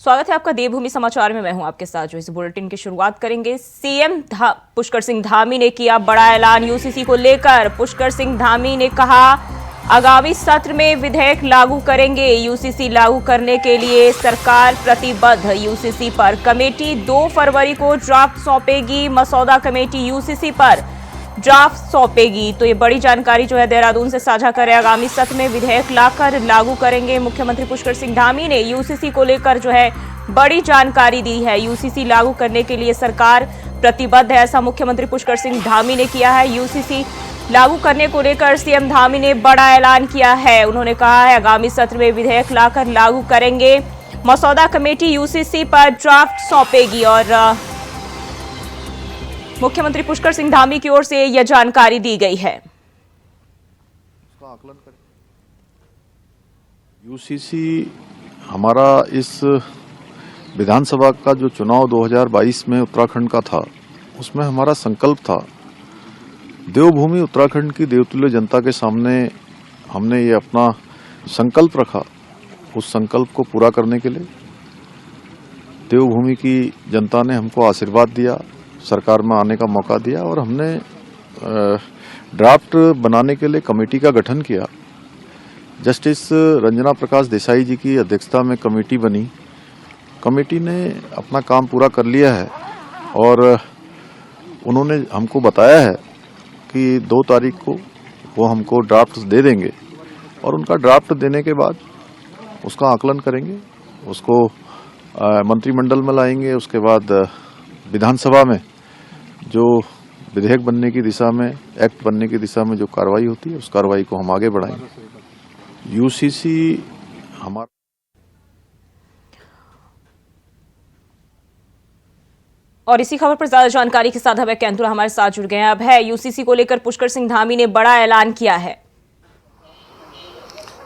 स्वागत है आपका देवभूमि समाचार में। मैं हूं आपके साथ। जो इस बुलेटिन की शुरुआत करेंगे, सीएम पुष्कर सिंह धामी ने किया बड़ा ऐलान यूसीसी को लेकर। पुष्कर सिंह धामी ने कहा आगामी सत्र में विधेयक लागू करेंगे। यूसीसी लागू करने के लिए सरकार प्रतिबद्ध। यूसीसी पर कमेटी 2 फरवरी को ड्राफ्ट सौंपेगी। मसौदा कमेटी यूसीसी पर ड्राफ्ट सौंपेगी। तो ये बड़ी जानकारी जो है देहरादून से साझा करें। आगामी सत्र में विधेयक लाकर लागू करेंगे। मुख्यमंत्री पुष्कर सिंह धामी ने यूसीसी को लेकर जो है बड़ी जानकारी दी है। यूसीसी लागू करने के लिए सरकार प्रतिबद्ध है, ऐसा मुख्यमंत्री पुष्कर सिंह धामी ने किया है। यूसीसी लागू करने को लेकर सीएम धामी ने बड़ा ऐलान किया है। उन्होंने कहा है आगामी सत्र में विधेयक लाकर लागू करेंगे। मसौदा कमेटी यूसीसी पर ड्राफ्ट सौंपेगी और मुख्यमंत्री पुष्कर सिंह धामी की ओर से यह जानकारी दी गई है। आकलन करें। यूसीसी हमारा इस विधानसभा का जो चुनाव 2022 में उत्तराखंड का था, उसमें हमारा संकल्प था, देवभूमि उत्तराखंड की देवतुल्य जनता के सामने हमने ये अपना संकल्प रखा। उस संकल्प को पूरा करने के लिए देवभूमि की जनता ने हमको आशीर्वाद दिया, सरकार में आने का मौका दिया और हमने ड्राफ्ट बनाने के लिए कमेटी का गठन किया। जस्टिस रंजना प्रकाश देसाई जी की अध्यक्षता में कमेटी बनी। कमेटी ने अपना काम पूरा कर लिया है और उन्होंने हमको बताया है कि 2 तारीख को वो हमको ड्राफ्ट दे देंगे और उनका ड्राफ्ट देने के बाद उसका आकलन करेंगे, उसको मंत्रिमंडल में लाएंगे। उसके बाद विधानसभा में जो विधेयक बनने की दिशा में, एक्ट बनने की दिशा में जो कार्रवाई होती है, उस कार्रवाई को हम आगे बढ़ाएंगे। यूसीसी हमारा और इसी खबर पर ज्यादा जानकारी के साथ हमें कैंतुरा हमारे साथ जुड़ गए हैं। अब है यूसीसी को लेकर पुष्कर सिंह धामी ने बड़ा ऐलान किया है।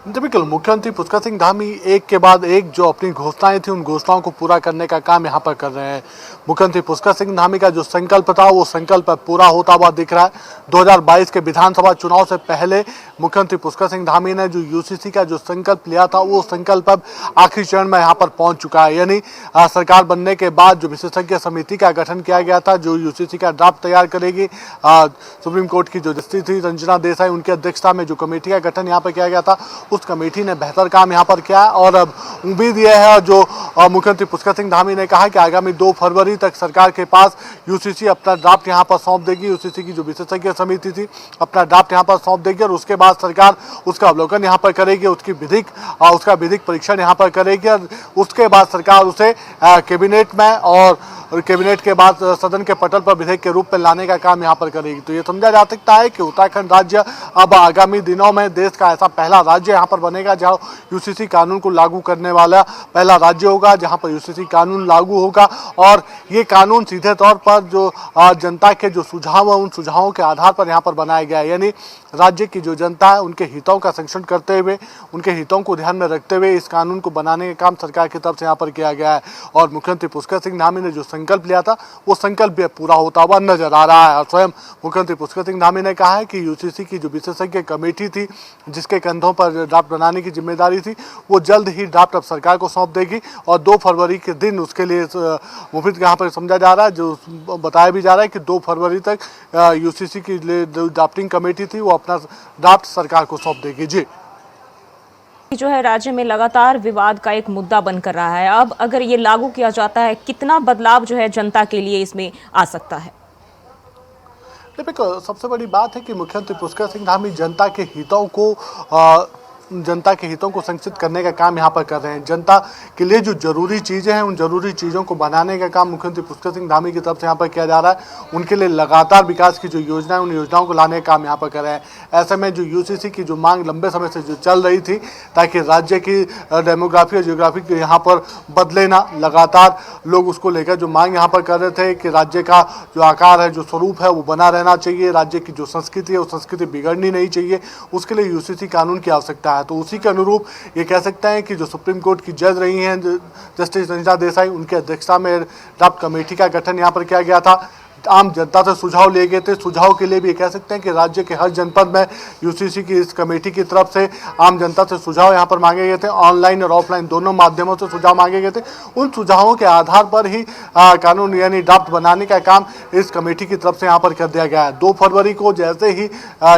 बिल्कुल, मुख्यमंत्री पुष्कर सिंह धामी एक के बाद एक जो अपनी घोषणाएं थी, उन घोषणाओं को पूरा करने का काम यहां पर कर रहे हैं। मुख्यमंत्री पुष्कर सिंह धामी का जो संकल्प था, वो संकल्प पूरा होता हुआ दिख रहा है। 2022 के विधानसभा चुनाव से पहले मुख्यमंत्री पुष्कर सिंह धामी ने जो यूसीसी का जो संकल्प लिया था, वो संकल्प अब आखिरी चरण में यहाँ पर पहुंच चुका है। यानी सरकार बनने के बाद जो विशेषज्ञ समिति का गठन किया गया था, जो यूसीसी का ड्राफ्ट तैयार करेगी, सुप्रीम कोर्ट की जो जस्टिस थी रंजना देसाई, उनकी अध्यक्षता में जो कमेटी का गठन यहाँ पर किया गया था, उस कमेटी ने बेहतर काम यहां पर किया और अब उम्मीद यह है, जो मुख्यमंत्री पुष्कर सिंह धामी ने कहा कि आगामी 2 फरवरी तक सरकार के पास यूसीसी अपना ड्राफ्ट यहां पर सौंप देगी। यूसीसी की जो विशेषज्ञ समिति थी अपना ड्राफ्ट यहां पर सौंप देगी और उसके बाद सरकार उसका अवलोकन यहां पर करेगी, उसका विधिक परीक्षण यहां पर करेगी और उसके बाद सरकार उसे कैबिनेट में और कैबिनेट के बाद सदन के पटल पर विधेयक के रूप में लाने का काम यहां पर करेगी। तो ये समझा जा सकता है कि उत्तराखंड राज्य अब आगामी दिनों में देश का ऐसा पहला राज्य यहां पर बनेगा जहां यूसीसी कानून को लागू करने वाला पहला राज्य होगा, जहां पर यूसीसी कानून लागू होगा। और ये कानून सीधे तौर पर जो जनता के जो सुझाव है, उन सुझावों के आधार पर यहाँ पर बनाया गया है। यानी राज्य की जो जनता है, उनके हितों का संरक्षण करते हुए, उनके हितों को ध्यान में रखते हुए इस कानून को बनाने का काम सरकार की तरफ से यहाँ पर किया गया है। और मुख्यमंत्री पुष्कर सिंह धामी ने जो संकल्प लिया था, वो संकल्प भी पूरा होता हुआ नजर आ रहा है। और स्वयं मुख्यमंत्री पुष्कर सिंह धामी ने कहा है कि यूसीसी की जो विशेषज्ञ कमेटी थी, जिसके कंधों पर ड्राफ्ट बनाने की जिम्मेदारी थी, वो जल्द ही ड्राफ्ट अब सरकार को सौंप देगी और 2 फरवरी के दिन उसके लिए मुफिद यहाँ पर समझा जा रहा है, जो बताया भी जा रहा है कि 2 फरवरी तक यूसीसी की ड्राफ्टिंग कमेटी थी, वो अपना ड्राफ्ट सरकार को सौंप देगी। जी, जो है राज्य में लगातार विवाद का एक मुद्दा बनकर रहा है। अब अगर ये लागू किया जाता है, कितना बदलाव जो है जनता के लिए इसमें आ सकता है? देखो, सबसे बड़ी बात है कि मुख्यमंत्री पुष्कर सिंह धामी जनता के हितों को संरक्षित करने का काम यहाँ पर कर रहे हैं। जनता के लिए जो जरूरी चीज़ें हैं, उन जरूरी चीज़ों को बनाने का काम मुख्यमंत्री पुष्कर सिंह धामी की तरफ से यहाँ पर किया जा रहा है। उनके लिए लगातार विकास की जो योजना है, उन योजनाओं को लाने का काम यहाँ पर कर रहे हैं। ऐसे में जो यूसीसी की जो मांग लंबे समय से जो चल रही थी, ताकि राज्य की डेमोग्राफी और जियोग्राफी यहाँ पर बदले ना, लगातार लोग उसको लेकर जो मांग यहाँ पर कर रहे थे कि राज्य का जो आकार है, जो स्वरूप है, वो बना रहना चाहिए, राज्य की जो संस्कृति है, वो संस्कृति बिगड़नी नहीं चाहिए, उसके लिए यूसीसी कानून की आवश्यकता है। तो उसी के अनुरूप ये कह सकते हैं कि जो सुप्रीम कोर्ट की जज रही हैं जस्टिस रंजना देसाई, उनकी अध्यक्षता में ड्राफ्ट कमेटी का गठन यहाँ पर किया गया था। आम जनता से सुझाव लिए गए थे। सुझाव के लिए भी कह सकते हैं कि राज्य के हर जनपद में यूसीसी की इस कमेटी की तरफ से आम जनता से सुझाव यहाँ पर मांगे गए थे। ऑनलाइन और ऑफलाइन दोनों माध्यमों से सुझाव मांगे गए थे। उन सुझावों के आधार पर ही कानून यानी ड्राफ्ट बनाने का काम इस कमेटी की तरफ से यहाँ पर कर दिया गया है। 2 फरवरी को जैसे ही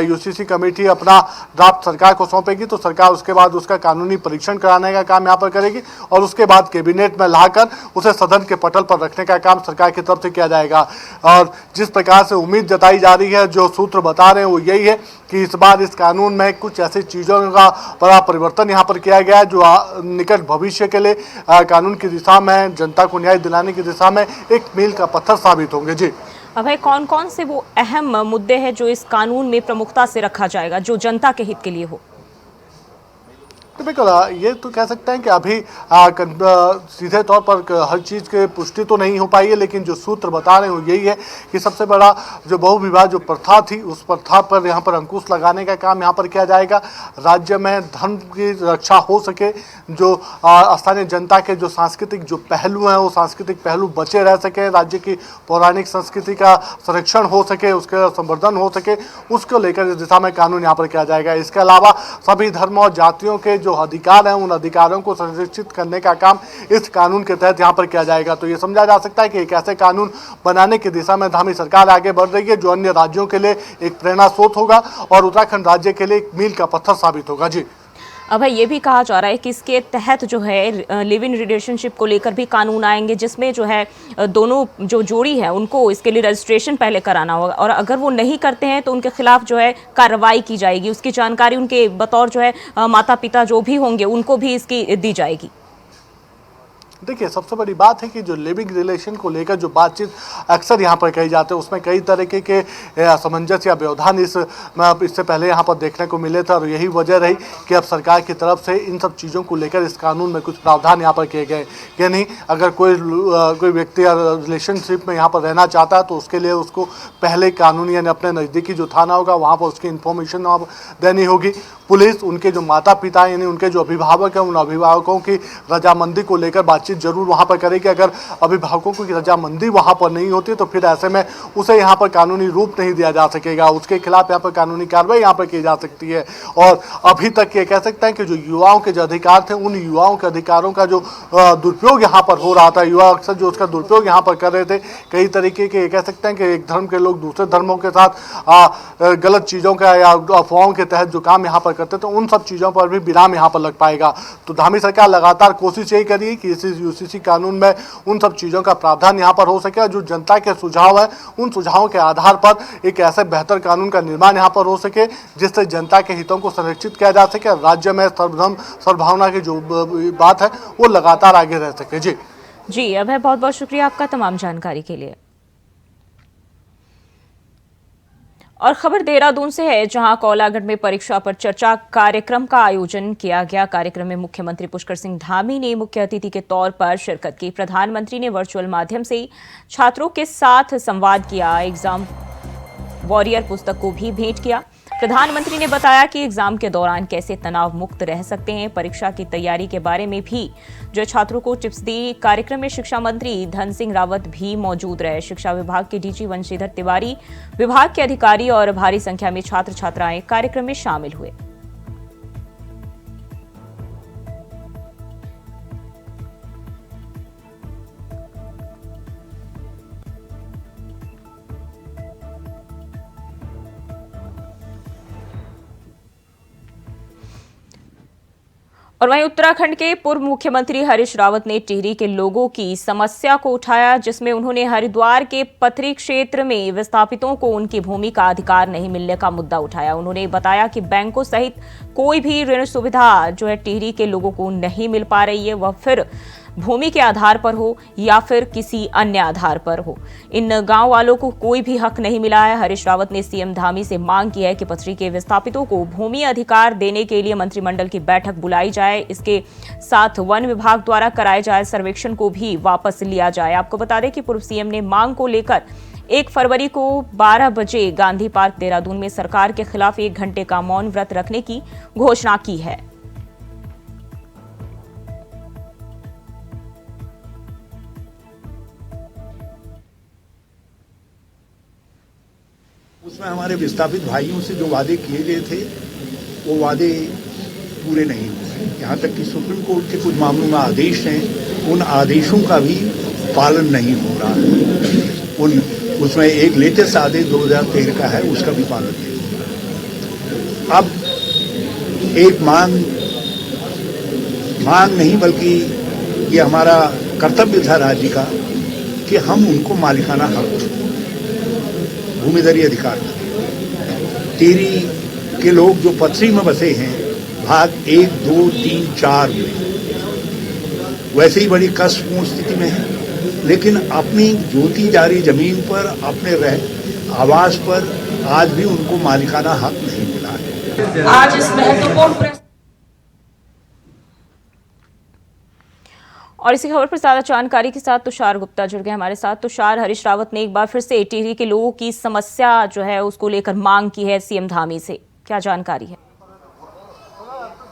यूसीसी कमेटी अपना ड्राफ्ट सरकार को सौंपेगी तो सरकार उसके बाद उसका कानूनी परीक्षण कराने का काम यहाँ पर करेगी और उसके बाद कैबिनेट में लाकर उसे सदन के पटल पर रखने का काम सरकार की तरफ से किया जाएगा। और जिस प्रकार से उम्मीद जताई जा रही है, जो सूत्र बता रहे हैं वो यही है कि इस बार इस कानून में कुछ ऐसी चीज़ों का बड़ा परिवर्तन यहाँ पर किया गया है जो निकट भविष्य के लिए कानून की दिशा में, जनता को न्याय दिलाने की दिशा में एक मील का पत्थर साबित होंगे। जी अभय, कौन कौन से वो अहम मुद्दे हैं जो इस कानून में प्रमुखता से रखा जाएगा, जो जनता के हित के लिए हो? तो बिल्कुल ये तो कह सकते हैं कि अभी सीधे तौर पर हर चीज़ की पुष्टि तो नहीं हो पाई है, लेकिन जो सूत्र बता रहे हैं वो यही है कि सबसे बड़ा जो बहुविवाह जो प्रथा थी उस प्रथा पर यहाँ पर अंकुश लगाने का काम यहाँ पर किया जाएगा। राज्य में धर्म की रक्षा हो सके, जो स्थानीय जनता के जो सांस्कृतिक जो पहलू हैं वो सांस्कृतिक पहलू बचे रह सके, राज्य की पौराणिक संस्कृति का संरक्षण हो सके, उसका संवर्धन हो सके, उसको लेकर इस दिशा में कानून यहाँ पर किया जाएगा। इसके अलावा सभी धर्म और जातियों के जो अधिकार हैं उन अधिकारों को संरक्षित करने का काम इस कानून के तहत यहाँ पर किया जाएगा। तो ये समझा जा सकता है कि एक ऐसे कानून बनाने की दिशा में धामी सरकार आगे बढ़ रही है जो अन्य राज्यों के लिए एक प्रेरणा स्रोत होगा और उत्तराखंड राज्य के लिए एक मील का पत्थर साबित होगा। जी अब ये भी कहा जा रहा है कि इसके तहत जो है लिव इन रिलेशनशिप को लेकर भी कानून आएंगे, जिसमें जो है दोनों जो जोड़ी है उनको इसके लिए रजिस्ट्रेशन पहले कराना होगा और अगर वो नहीं करते हैं तो उनके खिलाफ जो है कार्रवाई की जाएगी। उसकी जानकारी उनके बतौर जो है माता पिता जो भी होंगे उनको भी इसकी दी जाएगी। देखिए, सबसे बड़ी बात है कि जो लिविंग रिलेशन को लेकर जो बातचीत अक्सर यहाँ पर कही जाती है उसमें कई तरीके के असमंजस या व्यवधान इससे पहले यहाँ पर देखने को मिले थे और यही वजह रही कि अब सरकार की तरफ से इन सब चीज़ों को लेकर इस कानून में कुछ प्रावधान यहाँ पर किए गए। यानी अगर कोई व्यक्ति रिलेशनशिप में यहाँ पर रहना चाहता है तो उसके लिए उसको पहले कानून यानी अपने नज़दीकी जो थाना होगा वहाँ पर उसकी इन्फॉर्मेशन देनी होगी। पुलिस उनके जो माता पिता यानी उनके जो अभिभावक हैं उन अभिभावकों की रजामंदी को लेकर बातचीत जरूर वहाँ पर करेगी। अगर अभिभावकों की रजामंदी वहाँ पर नहीं होती तो फिर ऐसे में उसे यहाँ पर कानूनी रूप नहीं दिया जा सकेगा, उसके खिलाफ यहाँ पर कानूनी कार्रवाई यहाँ पर की जा सकती है। और अभी तक ये कह सकते हैं कि जो युवाओं के जो अधिकार थे उन युवाओं के अधिकारों का जो दुरुपयोग यहाँ पर हो रहा था, युवा अक्सर जो उसका दुरुपयोग यहाँ पर कर रहे थे, कई तरीके के कह सकते हैं कि एक धर्म के लोग दूसरे धर्मों के साथ गलत चीज़ों का या अफवाहों के तहत जो काम यहाँ पर करते तो उन सब चीज़ों पर भी विराम यहाँ पर लग पाएगा। तो धामी सरकार लगातार कोशिश यही करी कि इस यूसीसी कानून में उन सब चीज़ों का प्रावधान यहाँ पर हो सके। जो जनता के सुझाव है उन सुझावों के आधार पर एक ऐसे बेहतर कानून का निर्माण यहाँ पर हो सके जिससे जनता के हितों को संरक्षित किया जा सके। राज्य में सर्वधर्म सद्भावना की जो बात है वो लगातार आगे रह सके। जी अभय, बहुत बहुत शुक्रिया आपका तमाम जानकारी के लिए। और खबर देहरादून से है, जहां कोलागढ़ में परीक्षा पर चर्चा कार्यक्रम का आयोजन किया गया। कार्यक्रम में मुख्यमंत्री पुष्कर सिंह धामी ने मुख्य अतिथि के तौर पर शिरकत की। प्रधानमंत्री ने वर्चुअल माध्यम से छात्रों के साथ संवाद किया। एग्जाम वॉरियर पुस्तक को भी भेंट किया। प्रधानमंत्री ने बताया कि एग्जाम के दौरान कैसे तनाव मुक्त रह सकते हैं। परीक्षा की तैयारी के बारे में भी जो छात्रों को टिप्स दी। कार्यक्रम में शिक्षा मंत्री धन सिंह रावत भी मौजूद रहे। शिक्षा विभाग के डीजी वंशीधर तिवारी, विभाग के अधिकारी और भारी संख्या में छात्र छात्राएं कार्यक्रम में शामिल हुए। और वहीं उत्तराखंड के पूर्व मुख्यमंत्री हरीश रावत ने टिहरी के लोगों की समस्या को उठाया, जिसमें उन्होंने हरिद्वार के पथरी क्षेत्र में विस्थापितों को उनकी भूमि का अधिकार नहीं मिलने का मुद्दा उठाया। उन्होंने बताया कि बैंकों सहित कोई भी ऋण सुविधा जो है टिहरी के लोगों को नहीं मिल पा रही है, वह फिर भूमि के आधार पर हो या फिर किसी अन्य आधार पर हो। इन गांव वालों को कोई भी हक नहीं मिला है। हरीश रावत ने सीएम धामी से मांग की है कि पथरी के विस्थापितों को भूमि अधिकार देने के लिए मंत्रिमंडल की बैठक बुलाई जाए। इसके साथ वन विभाग द्वारा कराए जाए सर्वेक्षण को भी वापस लिया जाए। आपको बता दें कि पूर्व सीएम ने मांग को लेकर 1 फरवरी को 12 बजे गांधी पार्क देहरादून में सरकार के खिलाफ 1 घंटे का मौन व्रत रखने की घोषणा की है। उसमें हमारे विस्थापित भाइयों से जो वादे किए गए थे वो वादे पूरे नहीं हुए। यहाँ तक कि सुप्रीम कोर्ट के कुछ मामलों में आदेश हैं, उन आदेशों का भी पालन नहीं हो रहा है। उसमें एक लेटेस्ट आदेश 2013 का है, उसका भी पालन नहीं हो रहा। अब एक मांग नहीं बल्कि ये हमारा कर्तव्य था राज्य का कि हम उनको मालिकाना हक, भूमिधरी अधिकार दें। टिहरी के लोग जो पथरी में बसे हैं, भाग 1, 2, 3, 4 में वैसे ही बड़ी कष्टपूर्ण स्थिति में है, लेकिन अपनी जोती जारी जमीन पर, अपने आवास पर आज भी उनको मालिकाना हक नहीं मिला है। आज इस महत्वपूर्ण और इसी खबर पर ज्यादा जानकारी के साथ तुषार गुप्ता जुड़ गए हमारे साथ। तुषार, हरीश रावत ने एक बार फिर से टिहरी के लोगों की समस्या जो है उसको लेकर मांग की है सीएम धामी से, क्या जानकारी है?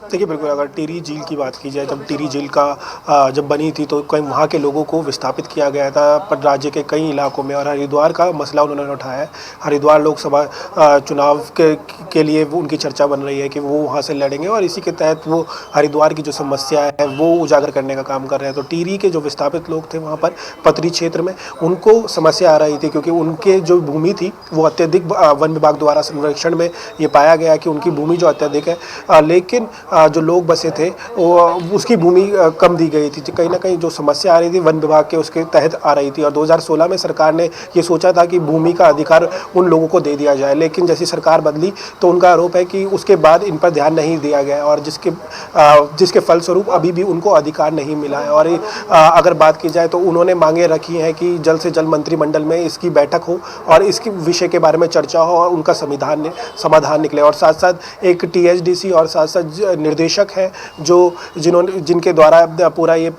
देखिए, बिल्कुल अगर टिहरी झील की बात की जाए, जब टिहरी झील का जब बनी थी तो कहीं वहाँ के लोगों को विस्थापित किया गया था पर राज्य के कई इलाकों में, और हरिद्वार का मसला उन्होंने उठाया है। हरिद्वार लोकसभा चुनाव के लिए वो उनकी चर्चा बन रही है कि वो वहाँ से लड़ेंगे और इसी के तहत वो हरिद्वार की जो समस्या है वो उजागर करने का काम कर रहे हैं। तो टिहरी के जो विस्थापित लोग थे वहाँ पर पतरी क्षेत्र में उनको समस्या आ रही थी क्योंकि उनके जो भूमि थी वो अत्यधिक वन विभाग द्वारा संरक्षण में ये पाया गया कि उनकी भूमि जो अत्यधिक है, लेकिन जो लोग बसे थे वो उसकी भूमि कम दी गई थी। कहीं ना कहीं जो समस्या आ रही थी वन विभाग के उसके तहत आ रही थी और 2016 में सरकार ने ये सोचा था कि भूमि का अधिकार उन लोगों को दे दिया जाए, लेकिन जैसी सरकार बदली तो उनका आरोप है कि उसके बाद इन पर ध्यान नहीं दिया गया और जिसके फलस्वरूप अभी भी उनको अधिकार नहीं मिला है। और अगर बात की जाए तो उन्होंने मांगे रखी हैं कि जल्द से जल्द मंत्रिमंडल में इसकी बैठक हो और इसके विषय के बारे में चर्चा हो और उनका समाधान निकले। और साथ साथ एक THDC और साथ साथ निर्देशक है जिनके द्वारा पूरा ये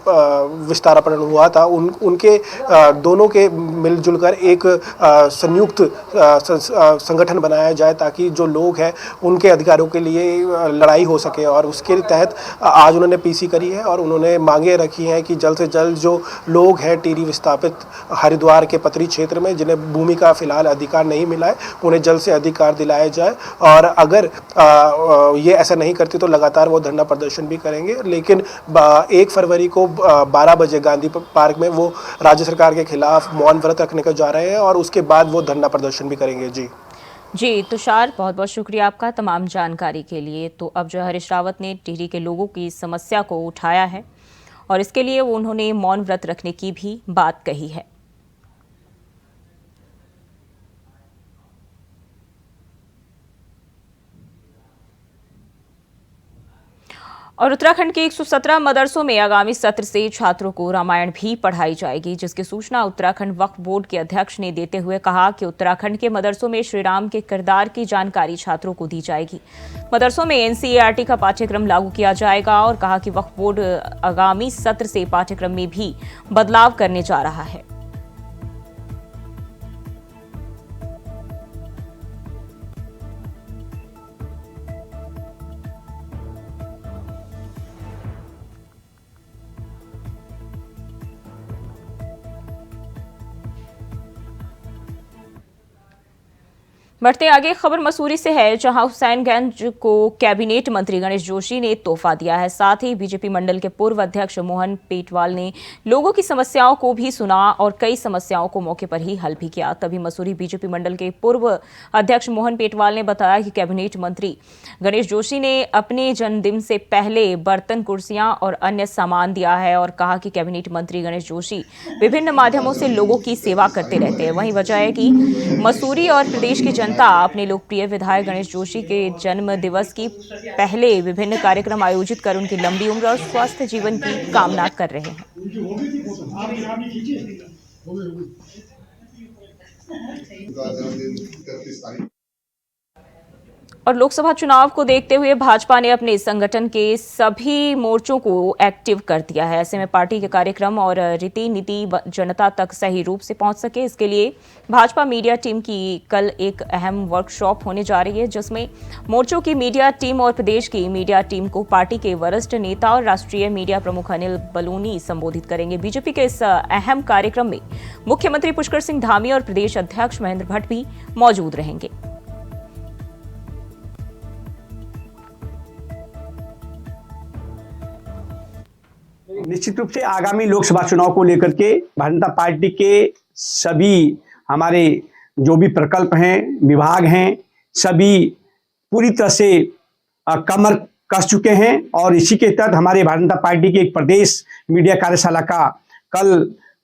विस्तारापण हुआ था, उनके दोनों के मिलजुल कर एक संयुक्त संगठन बनाया जाए ताकि जो लोग हैं उनके अधिकारों के लिए लड़ाई हो सके। और उसके तहत आज उन्होंने PC करी है और उन्होंने मांगे रखी हैं कि जल्द से जल्द जो लोग हैं टिहरी विस्थापित हरिद्वार के पतरी क्षेत्र में जिन्हें भूमि का फिलहाल अधिकार नहीं मिला है, उन्हें जल्द से अधिकार दिलाया जाए। और अगर ये ऐसा नहीं करती तो लगातार वो धरना प्रदर्शन भी करेंगे। लेकिन 1 फरवरी को 12 बजे गांधी पार्क में वो राज्य सरकार के खिलाफ मौन व्रत रखने को जा रहे हैं और उसके बाद वो धरना प्रदर्शन भी करेंगे। जी तुषार, बहुत बहुत शुक्रिया आपका तमाम जानकारी के लिए। तो अब जो हरीश रावत ने टिहरी के लोगों की समस्या को उठाया है और इसके लिए उन्होंने मौन व्रत रखने की भी बात कही है। और उत्तराखंड के 117 मदरसों में आगामी सत्र से छात्रों को रामायण भी पढ़ाई जाएगी, जिसकी सूचना उत्तराखंड वक्फ बोर्ड के अध्यक्ष ने देते हुए कहा कि उत्तराखंड के मदरसों में श्री राम के किरदार की जानकारी छात्रों को दी जाएगी। मदरसों में NCERT का पाठ्यक्रम लागू किया जाएगा और कहा कि वक्फ बोर्ड आगामी सत्र से पाठ्यक्रम में भी बदलाव करने जा रहा है। बढ़ते आगे, खबर मसूरी से है जहां हुसैनगंज को कैबिनेट मंत्री गणेश जोशी ने तोहफा दिया है। साथ ही बीजेपी मंडल के पूर्व अध्यक्ष मोहन पेटवाल ने लोगों की समस्याओं को भी सुना और कई समस्याओं को मौके पर ही हल भी किया। तभी मसूरी बीजेपी मंडल के पूर्व अध्यक्ष मोहन पेटवाल ने बताया कि कैबिनेट मंत्री गणेश जोशी ने अपने जन्मदिन से पहले बर्तन, कुर्सियां और अन्य सामान दिया है और कहा कि कैबिनेट मंत्री गणेश जोशी विभिन्न माध्यमों से लोगों की सेवा करते रहते हैं। वहीं वजह है कि मसूरी और प्रदेश की जनता अपने लोकप्रिय विधायक गणेश जोशी के जन्म दिवस की पहले विभिन्न कार्यक्रम आयोजित कर उनकी लंबी उम्र और स्वस्थ जीवन की कामना कर रहे हैं। और लोकसभा चुनाव को देखते हुए भाजपा ने अपने संगठन के सभी मोर्चों को एक्टिव कर दिया है। ऐसे में पार्टी के कार्यक्रम और रीति नीति जनता तक सही रूप से पहुंच सके, इसके लिए भाजपा मीडिया टीम की कल एक अहम वर्कशॉप होने जा रही है, जिसमें मोर्चों की मीडिया टीम और प्रदेश की मीडिया टीम को पार्टी के वरिष्ठ नेता और राष्ट्रीय मीडिया प्रमुख अनिल बलूनी संबोधित करेंगे। बीजेपी के इस अहम कार्यक्रम में मुख्यमंत्री पुष्कर सिंह धामी और प्रदेश अध्यक्ष महेंद्र भट्ट भी मौजूद रहेंगे। निश्चित रूप से आगामी लोकसभा चुनाव को लेकर के भारतीय जनता पार्टी के सभी हमारे जो भी प्रकल्प हैं, विभाग हैं, सभी पूरी तरह से कमर कस चुके हैं और इसी के तहत हमारे भारतीय जनता पार्टी की एक प्रदेश मीडिया कार्यशाला का कल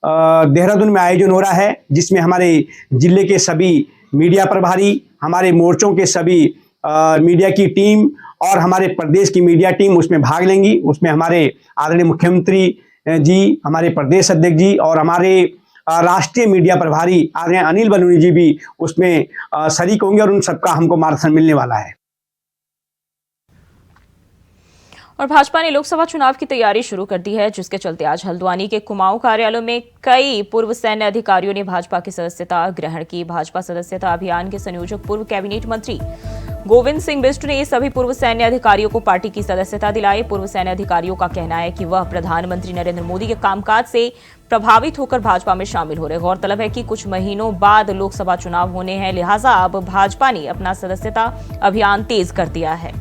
देहरादून में आयोजन हो रहा है, जिसमें हमारे जिले के सभी मीडिया प्रभारी, हमारे मोर्चों के सभी मीडिया की टीम और हमारे प्रदेश की मीडिया टीम उसमें भाग लेंगी। उसमें हमारे आदरणीय मुख्यमंत्री जी, हमारे प्रदेश अध्यक्ष जी और हमारे राष्ट्रीय मीडिया प्रभारी आदरणीय अनिल बलूनी जी भी उसमें शरीक होंगे और उन सबका हमको मार्गदर्शन मिलने वाला है। और भाजपा ने लोकसभा चुनाव की तैयारी शुरू कर दी है, जिसके चलते आज हल्द्वानी के कुमाऊं कार्यालय में कई पूर्व सैन्य अधिकारियों ने भाजपा की सदस्यता ग्रहण की। भाजपा सदस्यता अभियान के संयोजक पूर्व कैबिनेट मंत्री गोविंद सिंह बिष्ट ने सभी पूर्व सैन्य अधिकारियों को पार्टी की सदस्यता दिलाई। पूर्व सैन्य अधिकारियों का कहना है कि वह प्रधानमंत्री नरेंद्र मोदी के कामकाज से प्रभावित होकर भाजपा में शामिल हो रहे। गौरतलब है कि कुछ महीनों बाद लोकसभा चुनाव होने हैं, लिहाजा अब भाजपा ने अपना सदस्यता अभियान तेज कर दिया है।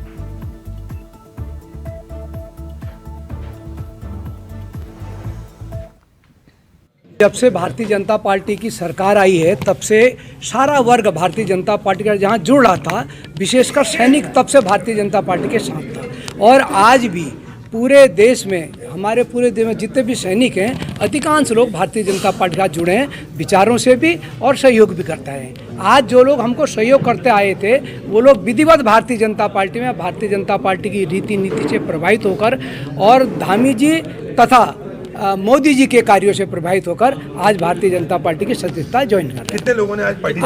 जब से भारतीय जनता पार्टी की सरकार आई है तब से सारा वर्ग भारतीय जनता पार्टी का जहां जुड़ रहा था, विशेषकर सैनिक तब से भारतीय जनता पार्टी के साथ था। और आज भी पूरे देश में, हमारे पूरे देश में जितने भी सैनिक हैं, अधिकांश लोग भारतीय जनता पार्टी का जुड़े हैं, विचारों से भी और सहयोग भी करता है। आज जो लोग हमको सहयोग करते आए थे वो लोग विधिवत भारतीय जनता पार्टी में, भारतीय जनता पार्टी की रीति नीति से प्रभावित होकर और धामी जी तथा मोदी जी के कार्यों से प्रभावित होकर आज भारतीय जनता पार्टी की सदस्यता ज्वाइन कर रहे हैं। कितने लोगों ने आज पार्टी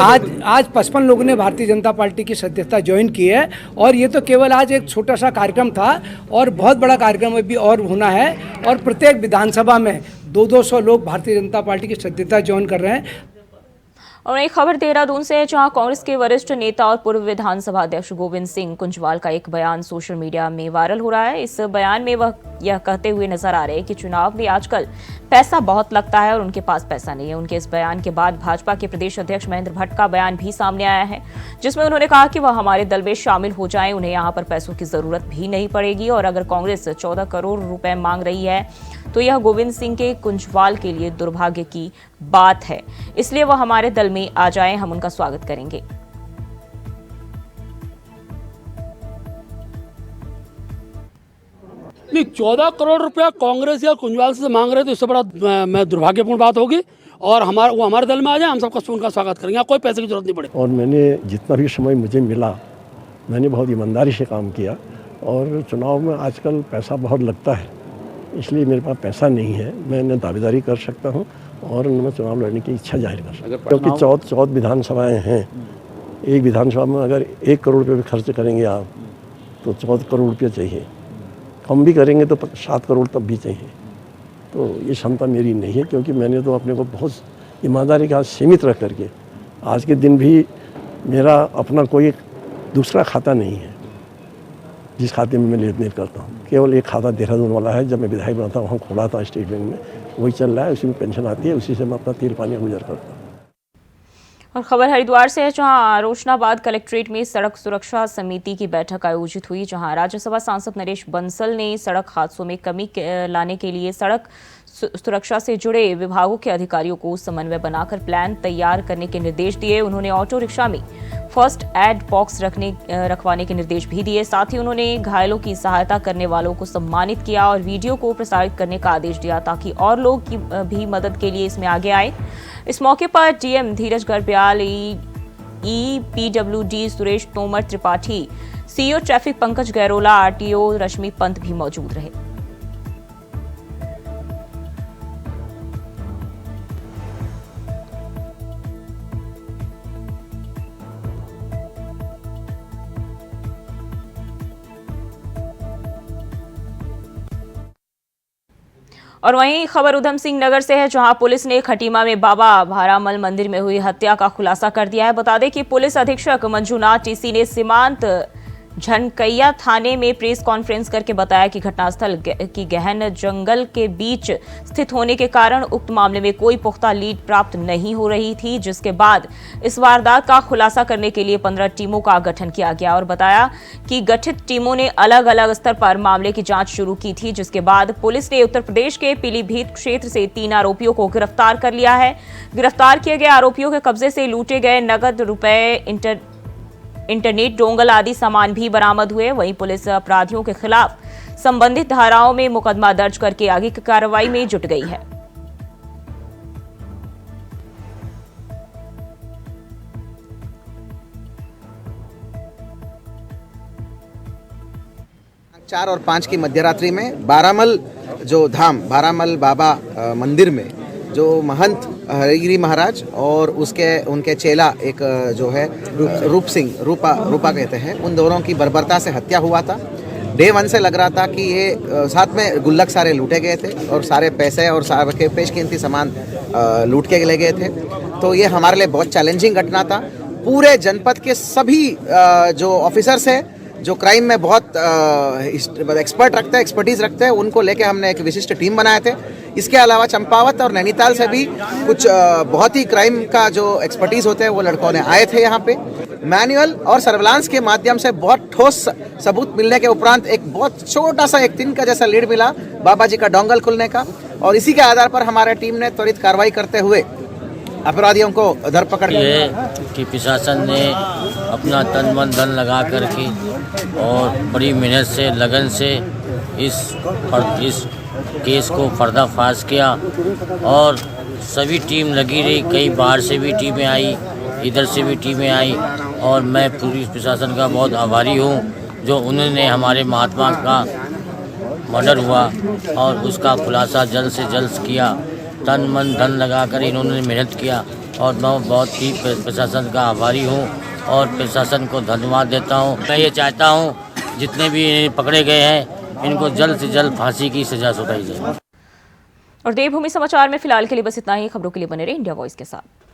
आज 55 लोगों ने भारतीय जनता पार्टी की सदस्यता ज्वाइन की है। और ये तो केवल आज एक छोटा सा कार्यक्रम था और बहुत बड़ा कार्यक्रम भी और होना है और प्रत्येक विधानसभा में 200 लोग भारतीय जनता पार्टी की सदस्यता ज्वाइन कर रहे हैं। और एक खबर देहरादून से है, जहां कांग्रेस के वरिष्ठ नेता और पूर्व विधानसभा अध्यक्ष गोविंद सिंह कुंजवाल का एक बयान सोशल मीडिया में वायरल हो रहा है। इस बयान में वह यह कहते हुए नजर आ रहे हैं कि चुनाव में आजकल पैसा बहुत लगता है और उनके पास पैसा नहीं है। उनके इस बयान के बाद भाजपा के प्रदेश अध्यक्ष महेंद्र भट्ट का बयान भी सामने आया है, जिसमें उन्होंने कहा कि वह हमारे दल में शामिल हो जाएं, उन्हें यहाँ पर पैसों की जरूरत भी नहीं पड़ेगी और अगर कांग्रेस 14 करोड़ रुपए मांग रही है तो यह गोविंद सिंह के कुंजवाल के लिए दुर्भाग्य की बात है, इसलिए वह हमारे दल में आ जाएं, हम उनका स्वागत करेंगे। नहीं, 14 करोड़ रुपया कांग्रेस या कुंजवाल से मांग रहे तो इससे बड़ा दुर्भाग्यपूर्ण बात होगी और वो हमारे दल में आ जाए, हम सबका उनका स्वागत करेंगे, कोई पैसे की जरूरत नहीं पड़ेगी। और मैंने जितना भी समय मुझे मिला, मैंने बहुत ईमानदारी से काम किया और चुनाव में आजकल पैसा बहुत लगता है, इसलिए मेरे पास पैसा नहीं है। मैं न दावेदारी कर सकता हूँ और न मैं चुनाव लड़ने की इच्छा जाहिर कर सकता हूँ, क्योंकि 14 विधानसभाएँ हैं। एक विधानसभा में अगर 1 करोड़ रुपये भी खर्च करेंगे आप तो 14 करोड़ रुपये चाहिए, कम भी करेंगे तो 7 करोड़ तब भी चाहिए। तो ये क्षमता मेरी नहीं है, क्योंकि मैंने तो अपने को बहुत ईमानदारी के साथ सीमित रख करके आज के दिन भी मेरा अपना कोई दूसरा खाता नहीं है जिस खाते में मैं लेन देन करता हूँ। केवल एक खाता देहरादून वाला है, जब मैं विधायक बना था वहाँ खोला था स्टेट बैंक में, वही चल रहा है, उसी में पेंशन आती है, उसी से मैं अपना तेल पानी गुजर करता हूँ। और खबर हरिद्वार से है, जहां रोशनाबाद कलेक्ट्रेट में सड़क सुरक्षा समिति की बैठक आयोजित हुई, जहां राज्यसभा सांसद नरेश बंसल ने सड़क हादसों में कमी लाने के लिए सड़क सुरक्षा से जुड़े विभागों के अधिकारियों को समन्वय बनाकर प्लान तैयार करने के निर्देश दिए। उन्होंने ऑटो रिक्शा में फर्स्ट एड बॉक्स रखवाने के निर्देश भी दिए। साथ ही उन्होंने घायलों की सहायता करने वालों को सम्मानित किया और वीडियो को प्रसारित करने का आदेश दिया, ताकि और लोग भी मदद के लिए इसमें आगे आए। इस मौके पर DM Dheeraj Garbyal, EPWD Suresh Tomar Tripathi, CEO traffic Pankaj Gairola, RTO Rashmi Pant भी मौजूद रहे। और वहीं खबर उधम सिंह नगर से है, जहां पुलिस ने खटीमा में बाबा भारामल मंदिर में हुई हत्या का खुलासा कर दिया है। बता दें कि पुलिस अधीक्षक मंजूनाथ टीसी ने सीमांत झनकैया थाने में प्रेस कॉन्फ्रेंस करके बताया कि घटनास्थल की गहन जंगल के बीच स्थित होने के कारण उक्त मामले में कोई पुख्ता लीड प्राप्त नहीं हो रही थी, जिसके बाद इस वारदात का खुलासा करने के लिए 15 टीमों का गठन किया गया और बताया कि गठित टीमों ने अलग अलग स्तर पर मामले की जांच शुरू की थी, जिसके बाद पुलिस ने उत्तर प्रदेश के पीलीभीत क्षेत्र से 3 आरोपियों को गिरफ्तार कर लिया है। गिरफ्तार किए गए आरोपियों के कब्जे से लूटे गए नगद रुपए, इंटरनेट, डोंगल आदि सामान भी बरामद हुए। वहीं पुलिस अपराधियों के खिलाफ संबंधित धाराओं में मुकदमा दर्ज करके आगे की कार्रवाई में जुट गई है। चार और 5 की मध्यरात्रि में बारामल बारामल बाबा मंदिर में जो महंत हरिगिरी महाराज और उनके चेला एक जो है रूपा कहते हैं, उन दोनों की बर्बरता से हत्या हुआ था। डे 1 से लग रहा था कि ये साथ में गुल्लक सारे लूटे गए थे और सारे पैसे और सारे पेशकीमती सामान लूट के ले गए थे। तो ये हमारे लिए बहुत चैलेंजिंग घटना था। पूरे जनपद के सभी जो ऑफिसर्स हैं जो क्राइम में बहुत एक्सपर्टीज रखते हैं, उनको लेके हमने एक विशिष्ट टीम बनाए थे। इसके अलावा चंपावत और नैनीताल से भी कुछ बहुत ही क्राइम का जो एक्सपर्टीज होते हैं वो लड़कों ने आए थे यहाँ पे। मैनुअल और सर्विलांस के माध्यम से बहुत ठोस सबूत मिलने के उपरांत एक बहुत छोटा सा एक तिनका जैसा लीड मिला बाबा जी का डोंगल खुलने का, और इसी के आधार पर हमारे टीम ने त्वरित कार्रवाई करते हुए अपराधियों को धरपकड़ कि प्रशासन ने अपना तन मन धन लगा करके और बड़ी मेहनत से लगन से इस केस को पर्दाफाश किया और सभी टीम लगी रही। कई बाहर से भी टीमें आई, इधर से भी टीमें आई और मैं पुलिस प्रशासन का बहुत आभारी हूँ जो उन्होंने हमारे महात्मा का मर्डर हुआ और उसका खुलासा जल्द से जल्द किया। तन मन धन लगाकर इन्होंने मेहनत किया और मैं बहुत ही प्रशासन का आभारी हूँ और प्रशासन को धन्यवाद देता हूँ। मैं ये चाहता हूँ जितने भी पकड़े गए हैं इनको जल्द से जल्द फांसी की सजा सुनाई जाए। और देवभूमि समाचार में फिलहाल के लिए बस इतना ही। खबरों के लिए बने रहे इंडिया वॉइस के साथ।